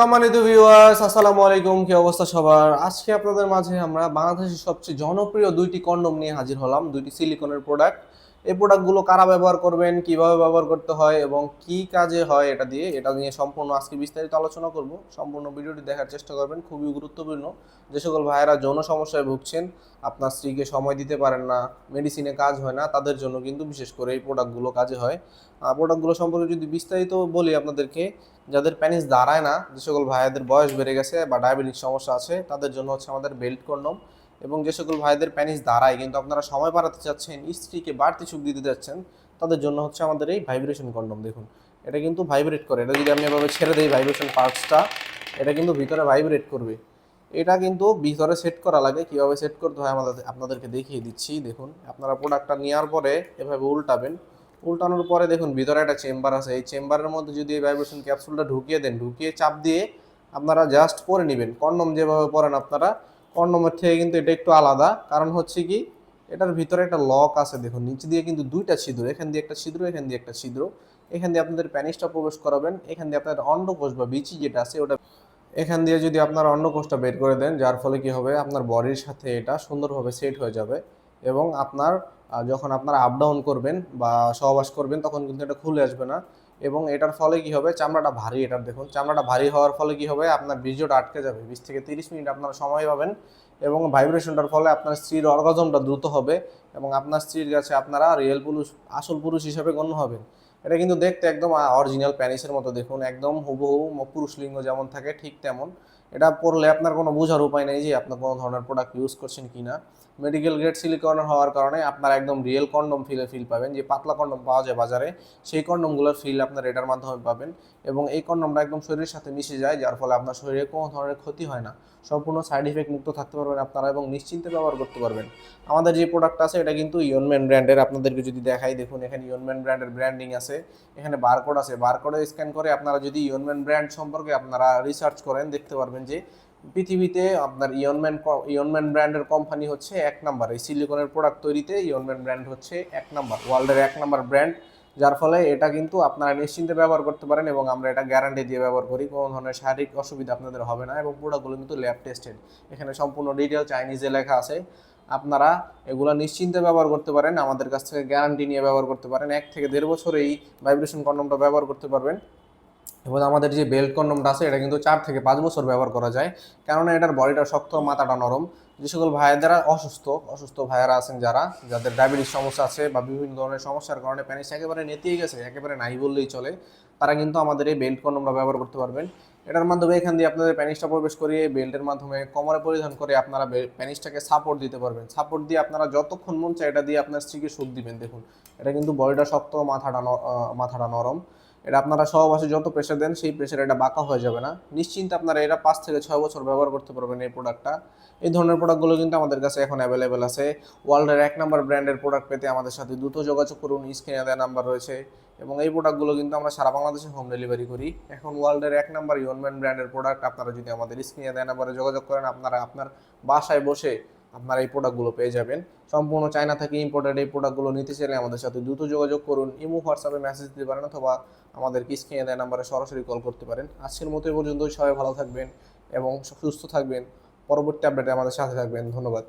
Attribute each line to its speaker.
Speaker 1: সম্মানিত ভিউয়ার্স, আসসালামু আলাইকুম। কি অবস্থা সবার? আজকে আপনাদের মাঝে আমরা বাংলাদেশের সবচেয়ে জনপ্রিয় দুইটি কন্ডম নিয়ে হাজির হলাম, দুইটি সিলিকনের প্রোডাক্ট। এই প্রোডাক্টগুলো কারা ব্যবহার করবেন, কিভাবে ব্যবহার করতে হয় এবং কি কাজে হয় এটা নিয়ে সম্পূর্ণ আজকে বিস্তারিত আলোচনা করব। সম্পূর্ণ ভিডিওটি দেখার চেষ্টা করবেন, খুবই গুরুত্বপূর্ণ। যে সকল ভাইয়েরা যৌন সমস্যায় ভুগছেন, আপনার স্ত্রীকে সময় দিতে পারেন না, মেডিসিনে কাজ হয় না, তাদের জন্য কিন্তু বিশেষ করে এই প্রোডাক্টগুলো কাজে হয়। প্রোডাক্টগুলো সম্পর্কে যদি বিস্তারিত বলি আপনাদেরকে, যাদের প্যানিস দাঁড়ায় না, যে সকল ভাইয়াদের বয়স বেড়ে গেছে বা ডায়াবেটিক সমস্যা আছে, তাদের জন্য হচ্ছে আমাদের বেল্ট কন্ডম। এবং যে সকল ভাইদের প্যানিস দাঁড়ায় কিন্তু আপনারা সময় বাড়াতে চাচ্ছেন, স্ত্রীকে বাড়তি সুখ দিতে যাচ্ছেন, তাদের জন্য হচ্ছে আমাদের এই ভাইব্রেশন কন্ডম। দেখুন, এটা কিন্তু ভাইব্রেট করে। এটা যদি আমি এভাবে ছেড়ে দিই ভাইব্রেশন পার্টসটা, এটা কিন্তু ভিতরে ভাইব্রেট করবে। এটা কিন্তু ভিতরে সেট করা লাগে। কীভাবে সেট করতে হয় আপনাদেরকে দেখিয়ে দিচ্ছি। দেখুন, আপনারা প্রোডাক্টটা নেওয়ার পরে এভাবে উল্টাবেন। উল্টানোর পরে দেখুন ভিতরে একটা চেম্বার আছে। এই চেম্বারের মধ্যে যদি এই ভাইব্রেশন ক্যাপসুলটা ঢুকিয়ে দেন, ঢুকিয়ে চাপ দিয়ে আপনারা জাস্ট পরে নেবেন। কন্ডম যেভাবে পরেন আপনারা, কন্ডমের থেকে কিন্তু এটা একটু আলাদা। কারণ হচ্ছে কি, এটার ভিতরে একটা লক আছে। দেখুন, নিচে দিয়ে কিন্তু দুইটা ছিদ্র, এখান দিয়ে একটা ছিদ্র, এখান দিয়ে একটা ছিদ্র। এখান দিয়ে আপনাদের প্যানিসটা প্রবেশ করাবেন। এখান দিয়ে আপনাদের অন্ডকোষ বা বিচি যেটা আছে ওটা, এখান দিয়ে যদি আপনারা অন্ডকোষটা বের করে দেন, যার ফলে কি হবে, আপনার বডির সাথে এটা সুন্দরভাবে সেট হয়ে যাবে। এবং আপনার যখন আপনারা আপ ডাউন করবেন বা সহবাস করবেন, তখন কিন্তু এটা খুলে আসবে না। এবং এটার ফলে কি হবে, চামড়াটা ভারী। এটার দেখুন, চামড়াটা ভারী হওয়ার ফলে কি হবে, আপনার বীর্যটা আটকে যাবে। 20 থেকে 30 মিনিট আপনারা সময় পাবেন। এবং ভাইব্রেশনটার ফলে আপনার স্ত্রীর অর্গাজমটা দ্রুত হবে এবং আপনার স্ত্রীর কাছে আপনারা রিয়েল পুরুষ, আসল পুরুষ হিসেবে গণ্য হবেন। এটা কিন্তু দেখতে একদম অরিজিনাল প্যানিসের মতো। দেখুন, একদম হুবহু পুরুষ লিঙ্গ যেমন থাকে ঠিক তেমন। এটা পরলে আপনার কোনো বোঝার উপায় নেই যে আপনার কোনো ধরনের প্রোডাক্ট ইউজ করছেন কিনা। মেডিকেল গ্রেড সিলিকনের হওয়ার কারণে আপনার একদম রিয়েল কন্ডম ফিল পাবেন। যে পাতলা কন্ডম পাওয়া যায় বাজারে, সেই কন্ডমগুলোর ফিল আপনার এটার মাধ্যমে পাবেন। এবং এই কন্ডমটা একদম শরীরের সাথে মিশে যায়, যার ফলে আপনার শরীরে কোনো ধরনের ক্ষতি হয় না। সম্পূর্ণ সাইড ইফেক্ট মুক্ত থাকতে পারবেন আপনারা এবং নিশ্চিন্তে ব্যবহার করতে পারবেন। আমাদের যে প্রোডাক্ট আছে এটা কিন্তু ইয়নম্যান ব্র্যান্ডের। আপনাদেরকে যদি দেখাই, দেখুন এখানে ইয়নম্যান ব্র্যান্ডের ব্র্যান্ডিং আছে। এখানে বারকোড আছে। বারকোডে স্ক্যান করে আপনারা যদি ইয়নম্যান ব্র্যান্ড সম্পর্কে আপনারা রিসার্চ করেন, দেখতে পারবেন যে পৃথিবীতে আপনার ইয়নম্যান ব্র্যান্ডের কোম্পানি হচ্ছে 1 নাম্বার। এই সিলিকনের প্রোডাক্ট তৈরিতে ইয়নম্যান ব্র্যান্ড হচ্ছে 1 নাম্বার, ওয়ার্ল্ডের 1 নাম্বার ব্র্যান্ড। যার ফলে এটা কিন্তু আপনারা নিশ্চিন্তে ব্যবহার করতে পারেন এবং আমরা এটা গ্যারান্টি দিয়ে ব্যবহার করি। কোনো ধরনের শারীরিক অসুবিধা আপনাদের হবে না এবং প্রোডাক্টগুলো কিন্তু ল্যাব টেস্টেড। এখানে সম্পূর্ণ ডিটেল চাইনিজে লেখা আছে। আপনারা এগুলো নিশ্চিন্তে ব্যবহার করতে পারেন, আমাদের কাছ থেকে গ্যারান্টি নিয়ে ব্যবহার করতে পারেন। 1 থেকে 1.5 বছর এই ভাইব্রেশন কন্ডমটা ব্যবহার করতে পারবেন। এবং আমাদের যে বেল্ট কন্ডমটা আছে, এটা কিন্তু 4 থেকে 5 বছর ব্যবহার করা যায়, কেননা এটার বডিটা শক্ত, মাথাটা নরম। যে সকল ভাইয়েরা অসুস্থ ভাইয়েরা আছেন, যাদের ডায়াবেটিস সমস্যা আছে বা বিভিন্ন ধরনের সমস্যার কারণে প্যানিস একেবারে নেতিয়ে গেছে, একেবারে নাই বললেই চলে, তারা কিন্তু আমাদের এই বেল্ট কন্ডমটা ব্যবহার করতে পারবেন। এটার মাধ্যমে এখান দিয়ে আপনাদের প্যানিসটা প্রবেশ করিয়ে বেল্টের মাধ্যমে কোমরে পরিধান করে আপনারা প্যানিসটাকে সাপোর্ট দিতে পারবেন। সাপোর্ট দিয়ে আপনারা যতক্ষণ মন চায় এটা দিয়ে আপনার স্ত্রীকে সুখ দিবেন। দেখুন, এটা কিন্তু বডিটা শক্ত, মাথাটা নরম। এটা আপনারা সহবাসে যত প্রেশার দেন, সেই প্রেশার এটা বাঁকা হয়ে যাবে না। নিশ্চিন্তে আপনারা এটা 5 থেকে 6 বছর ব্যবহার করতে পারবেন এই প্রোডাক্টটা। এই ধরনের প্রোডাক্টগুলো কিন্তু আমাদের কাছে এখন অ্যাভেলেবেল আছে। ওয়ার্ল্ডের 1 নাম্বার ব্র্যান্ডের প্রোডাক্ট পেতে আমাদের সাথে দ্রুত যোগাযোগ করুন, স্ক্রিনে দেওয়া নাম্বার রয়েছে। এবং এই প্রোডাক্টগুলো কিন্তু আমরা সারা বাংলাদেশে হোম ডেলিভারি করি। এখন ওয়ার্ল্ডের 1 নাম্বার ইয়নম্যান ব্র্যান্ডের প্রোডাক্ট আপনারা যদি আমাদের স্ক্রিনে দেওয়া নাম্বারে যোগাযোগ করেন, আপনারা আপনার বাসায় বসে আপনারা এই প্রোডাক্টগুলো পেয়ে যাবেন। সম্পূর্ণ চায়না থেকে ইম্পোর্টেড এই প্রোডাক্টগুলো নিতে চাইলে আমাদের সাথে দ্রুত যোগাযোগ করুন। ইমো, হোয়াটসঅ্যাপে মেসেজ দিতে পারেন অথবা আমাদের স্ক্রিনে দেওয়া নাম্বারে সরাসরি কল করতে পারেন। আজকের মতো এই পর্যন্তই। সবাই ভালো থাকবেন এবং সুস্থ থাকবেন। পরবর্তী আপডেটে আমাদের সাথে থাকবেন। ধন্যবাদ।